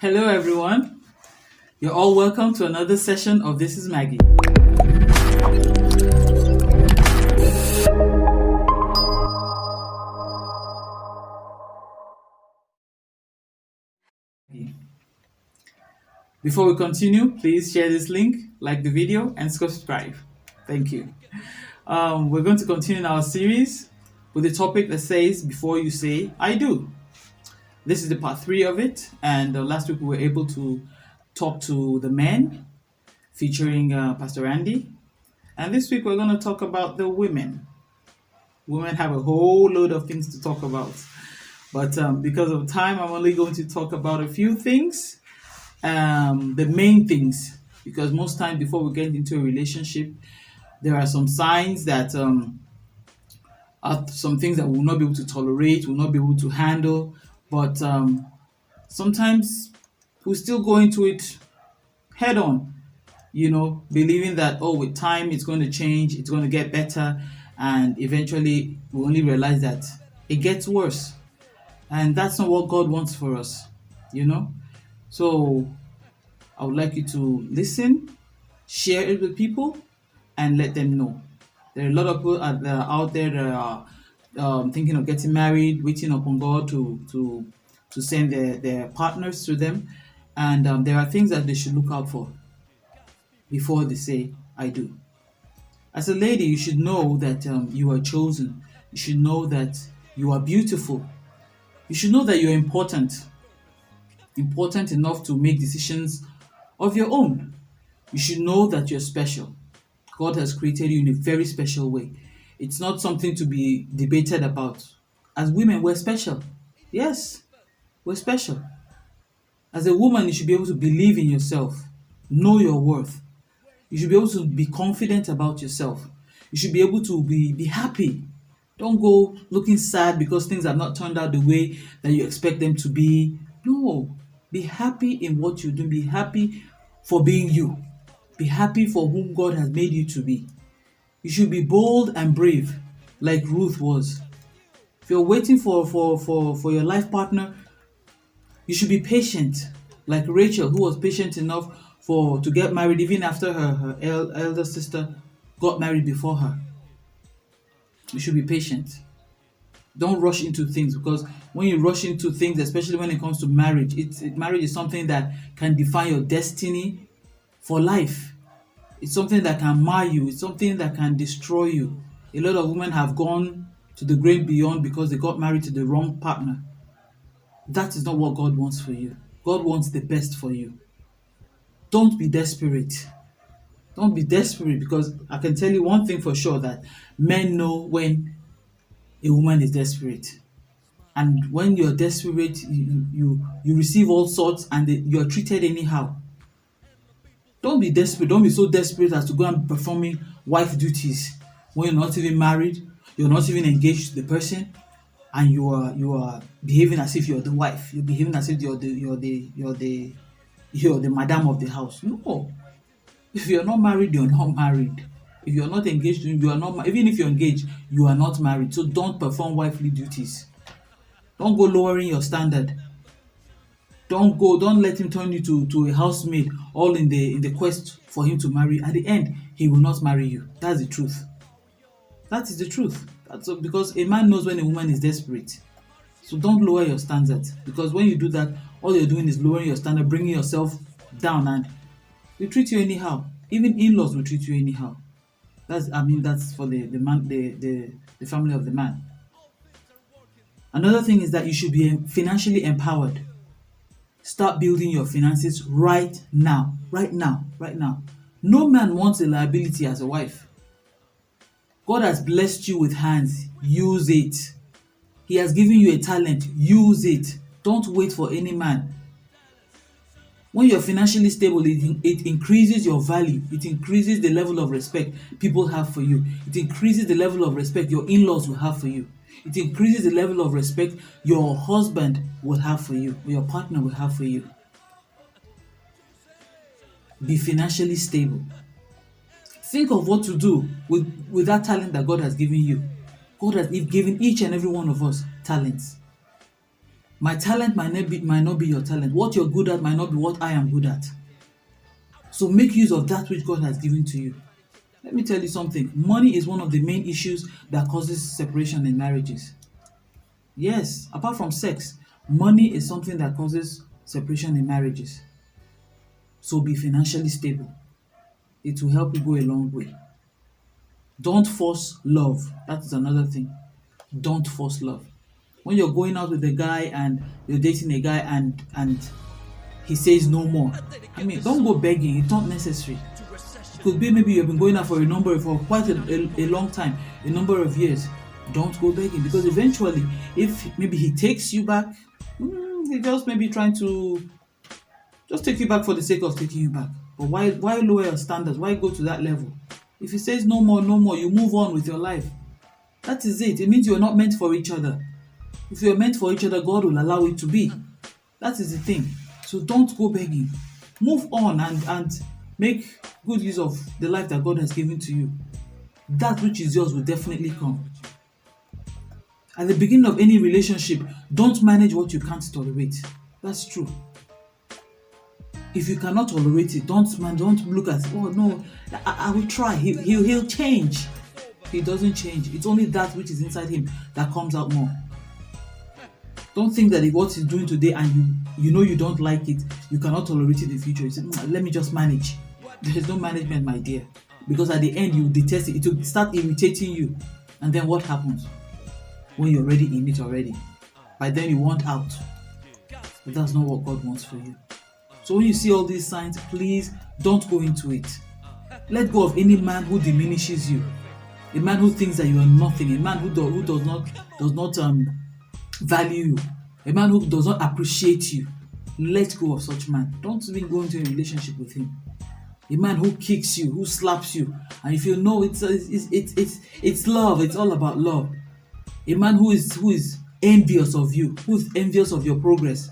Hello, everyone. You're all welcome to another session of This is Maggie. Before we continue, please share this link, like the video, and subscribe. Thank you. We're going to continue in our series with a topic that says, Before you say, I do. This is the part 3 of it, and last week we were able to talk to the men, featuring Pastor Andy. And this week we're going to talk about the women. Women have a whole load of things to talk about. But because of time, I'm only going to talk about a few things. The main things. Because most times before we get into a relationship, there are some signs that are some things that we'll not be able to tolerate, we'll not be able to handle. But sometimes we still go into it head on, believing that, with time it's going to change, it's going to get better, and eventually we only realize that it gets worse. And that's not what God wants for us, So I would like you to listen, share it with people, and let them know. There are a lot of people out there that are thinking of getting married, waiting upon God to send their partners to them. And there are things that they should look out for before they say, I do. As a lady, you should know that you are chosen. You should know that you are beautiful. You should know that you're important enough to make decisions of your own. You should know that you're special. God has created you in a very special way. It's not something to be debated about. As women, we're special. Yes, we're special. As a woman, you should be able to believe in yourself, know your worth. You should be able to be confident about yourself. You should be able to be happy. Don't go looking sad because things have not turned out the way that you expect them to be. No, be happy in what you do. Be happy for being you. Be happy for whom God has made you to be. You should be bold and brave like Ruth was. If you're waiting for your life partner, you should be patient like Rachel, who was patient enough to get married even after her elder sister got married before her. You should be patient. Don't rush into things, because when you rush into things, especially when it comes to marriage, marriage is something that can define your destiny for life. It's something that can mar you. It's something that can destroy you. A lot of women have gone to the great beyond because they got married to the wrong partner. That is not what God wants for you. God wants the best for you. Don't be desperate. Don't be desperate, because I can tell you one thing for sure, that men know when a woman is desperate. And when you're desperate, you receive all sorts, and you're treated anyhow. Don't be desperate. Don't be so desperate as to go and performing wife duties when you're not even married, you're not even engaged to the person, and you are behaving as if you're the wife. You're behaving as if you're the madam of the house. No. If you're not married, you're not married. If you're not engaged, you are not. Even if you're engaged, you are not married. So don't perform wifely duties. Don't go lowering your standard. Don't let him turn you to a housemaid, all in the quest for him to marry. At the end, he will not marry you. That's the truth. That is the truth. Because a man knows when a woman is desperate. So don't lower your standards, because when you do that, all you're doing is lowering your standard, bringing yourself down, and they treat you anyhow. Even in-laws will treat you anyhow. That's for the man, the family of the man. Another thing is that you should be financially empowered. Start building your finances right now. Right now. Right now. No man wants a liability as a wife. God has blessed you with hands. Use it. He has given you a talent. Use it. Don't wait for any man. When you're financially stable, it increases your value. It increases the level of respect people have for you. It increases the level of respect your in-laws will have for you. It increases the level of respect your husband will have for you, or your partner will have for you. Be financially stable. Think of what to do with that talent that God has given you. God has given each and every one of us talents. My talent might not be your talent. What you're good at might not be what I am good at. So make use of that which God has given to you. Let me tell you something. Money is one of the main issues that causes separation in marriages. Yes, apart from sex, money is something that causes separation in marriages. So be financially stable. It will help you go a long way. Don't force love. That is another thing. Don't force love. When you're going out with a guy and you're dating a guy and he says no more, I mean, don't go begging. It's not necessary. Could be maybe you've been going out for quite a long time, a number of years. Don't go begging, because eventually, if maybe he takes you back, he just maybe trying to just take you back for the sake of taking you back. But why lower your standards? Why go to that level? If he says no more, no more, you move on with your life. That is it. It means you're not meant for each other. If you're meant for each other, God will allow it to be. That is the thing. So don't go begging. Move on and make good use of the life that God has given to you. That which is yours will definitely come. At the beginning of any relationship, don't manage what you can't tolerate. That's true. If you cannot tolerate it, don't look at, oh no, I will try. He'll change. He doesn't change. It's only that which is inside him that comes out more. Don't think that if what he's doing today and you know you don't like it, you cannot tolerate it in the future. You say, let me just manage. There is no management, my dear. Because at the end, you detest it. It will start irritating you. And then what happens? When you're already in it already. By then you want out. But that's not what God wants for you. So when you see all these signs, please don't go into it. Let go of any man who diminishes you. A man who thinks that you are nothing. A man who does not value you. A man who does not appreciate you. Let go of such man. Don't even go into a relationship with him. A man who kicks you, who slaps you, and if you know it's love, it's all about love. A man who is envious of you, who is envious of your progress,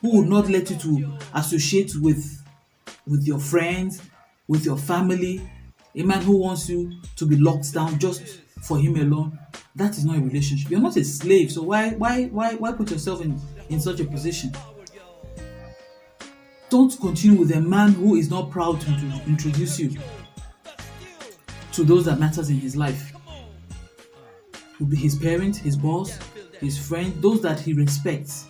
who will not let you to associate with your friends, with your family. A man who wants you to be locked down just for him alone. That is not a relationship. You're not a slave, so why put yourself in such a position? Don't continue with a man who is not proud to introduce you to those that matters in his life. It will be his parents, his boss, his friend, those that he respects.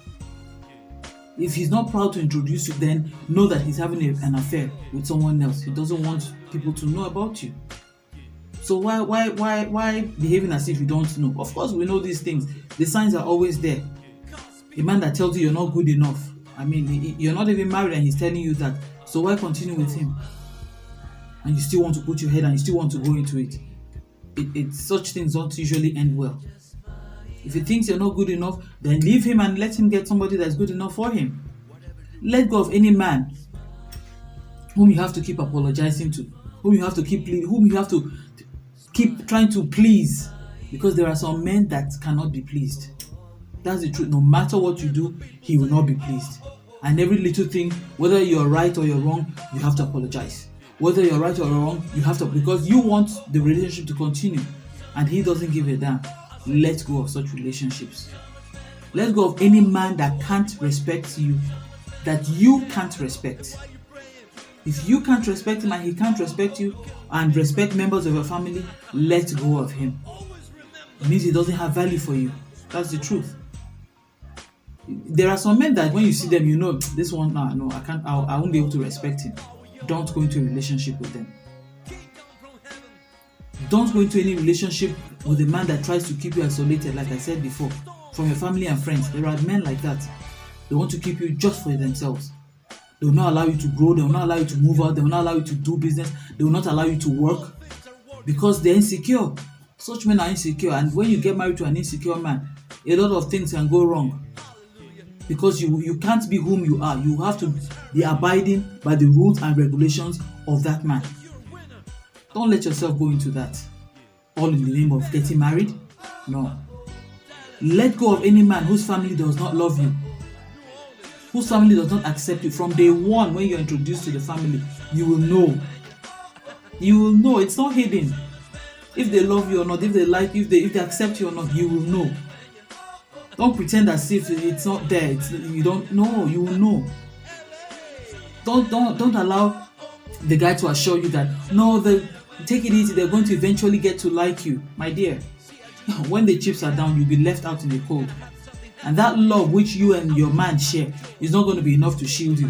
If he's not proud to introduce you, then know that he's having an affair with someone else. He doesn't want people to know about you. So why behaving as if you don't know? Of course, we know these things. The signs are always there. A man that tells you you're not good enough. I mean, you're not even married and he's telling you that. So why continue with him? And you still want to put your head and you still want to go into it. Such things don't usually end well. If he thinks you're not good enough, then leave him and let him get somebody that's good enough for him. Let go of any man whom you have to keep apologizing to, whom you have to keep trying to please, because there are some men that cannot be pleased. That's the truth. No matter what you do, he will not be pleased. And every little thing, whether you're right or you're wrong, you have to apologize. Whether you're right or wrong, you have to, because you want the relationship to continue, and he doesn't give a damn. Let go of such relationships. Let go of any man that can't respect you, that you can't respect. If you can't respect him and he can't respect you and respect members of your family, let go of him. It means he doesn't have value for you. That's the truth. There are some men that when you see them, you know, this one, no, I can't, I won't be able to respect him. Don't go into a relationship with them. Don't go into any relationship with a man that tries to keep you isolated, like I said before, from your family and friends. There are men like that. They want to keep you just for themselves. They will not allow you to grow. They will not allow you to move out. They will not allow you to do business. They will not allow you to work because they're insecure. Such men are insecure, and when you get married to an insecure man, a lot of things can go wrong because you can't be whom you are. You have to be abiding by the rules and regulations of that man. Don't let yourself go into that. All in the name of getting married? No. Let go of any man whose family does not love you, whose family does not accept you. From day one, when you're introduced to the family, you will know. You will know. It's not hidden. If they love you or not, if they like you, if they accept you or not, you will know. Don't pretend as if it's not there. You don't know. You will know. Don't allow the guy to assure you that no, take it easy. They're going to eventually get to like you, my dear. When the chips are down, you'll be left out in the cold. And that love which you and your man share is not going to be enough to shield you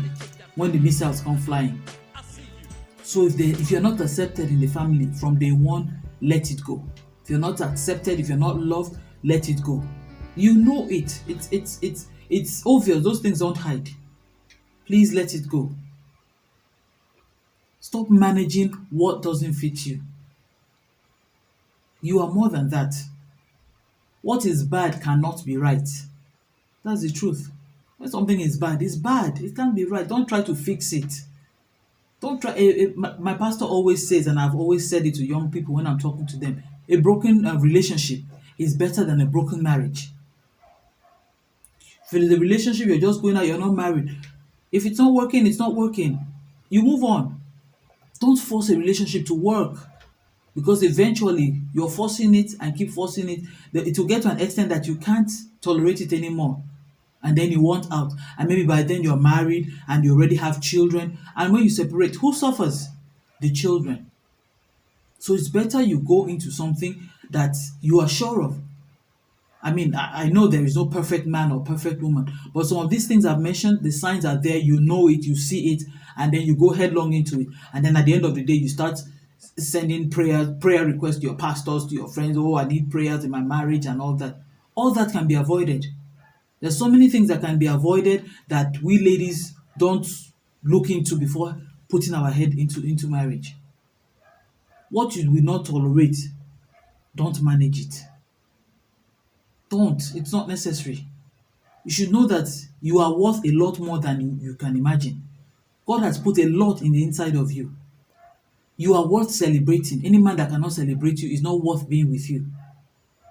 when the missiles come flying. So if you're not accepted in the family from day one, let it go. If you're not accepted, if you're not loved, let it go. You know it. It's obvious. Those things don't hide. Please let it go. Stop managing what doesn't fit you. You are more than that. What is bad cannot be right. That's the truth. When something is bad, it's bad. It can't be right. Don't try to fix it. Don't try. My pastor always says, and I've always said it to young people when I'm talking to them, a broken relationship is better than a broken marriage. If it is a relationship, you're just going out, you're not married. If it's not working, it's not working. You move on. Don't force a relationship to work, because eventually you're forcing it and keep forcing it. It will get to an extent that you can't tolerate it anymore. And then you want out. And maybe by then you're married and you already have children. And when you separate, who suffers? The children. So it's better you go into something that you are sure of. I mean, I know there is no perfect man or perfect woman, but some of these things I've mentioned, the signs are there, you know it, you see it, and then you go headlong into it. And then at the end of the day, you start sending prayer requests to your pastors, to your friends. Oh, I need prayers in my marriage and all that. All that can be avoided. There's so many things that can be avoided that we ladies don't look into before putting our head into marriage. What you will not tolerate, don't manage it. Don't. It's not necessary. You should know that you are worth a lot more than you can imagine. God has put a lot in the inside of you. You are worth celebrating. Any man that cannot celebrate you is not worth being with you.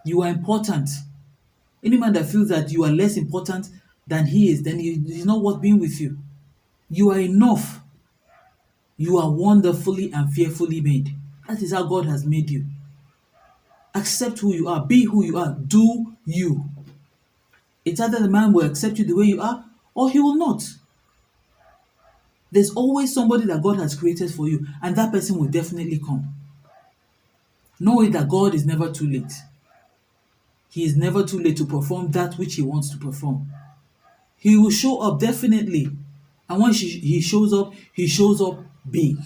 You are important. Any man that feels that you are less important than he is, then he is not worth being with you. You are enough. You are wonderfully and fearfully made. That is how God has made you. Accept who you are. Be who you are. Do you. It's either the man will accept you the way you are or he will not. There's always somebody that God has created for you, and that person will definitely come. Know it that God is never too late. He is never too late to perform that which he wants to perform. He will show up definitely. And when he shows up big.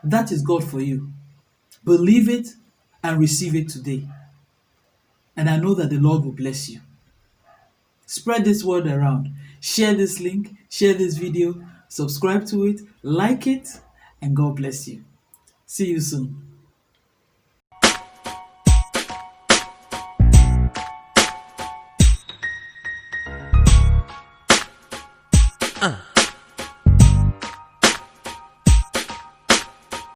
That is God for you. Believe it and receive it today. And I know that the Lord will bless you. Spread this word around. Share this link, share this video, subscribe to it, like it, and God bless you. See you soon. Uh.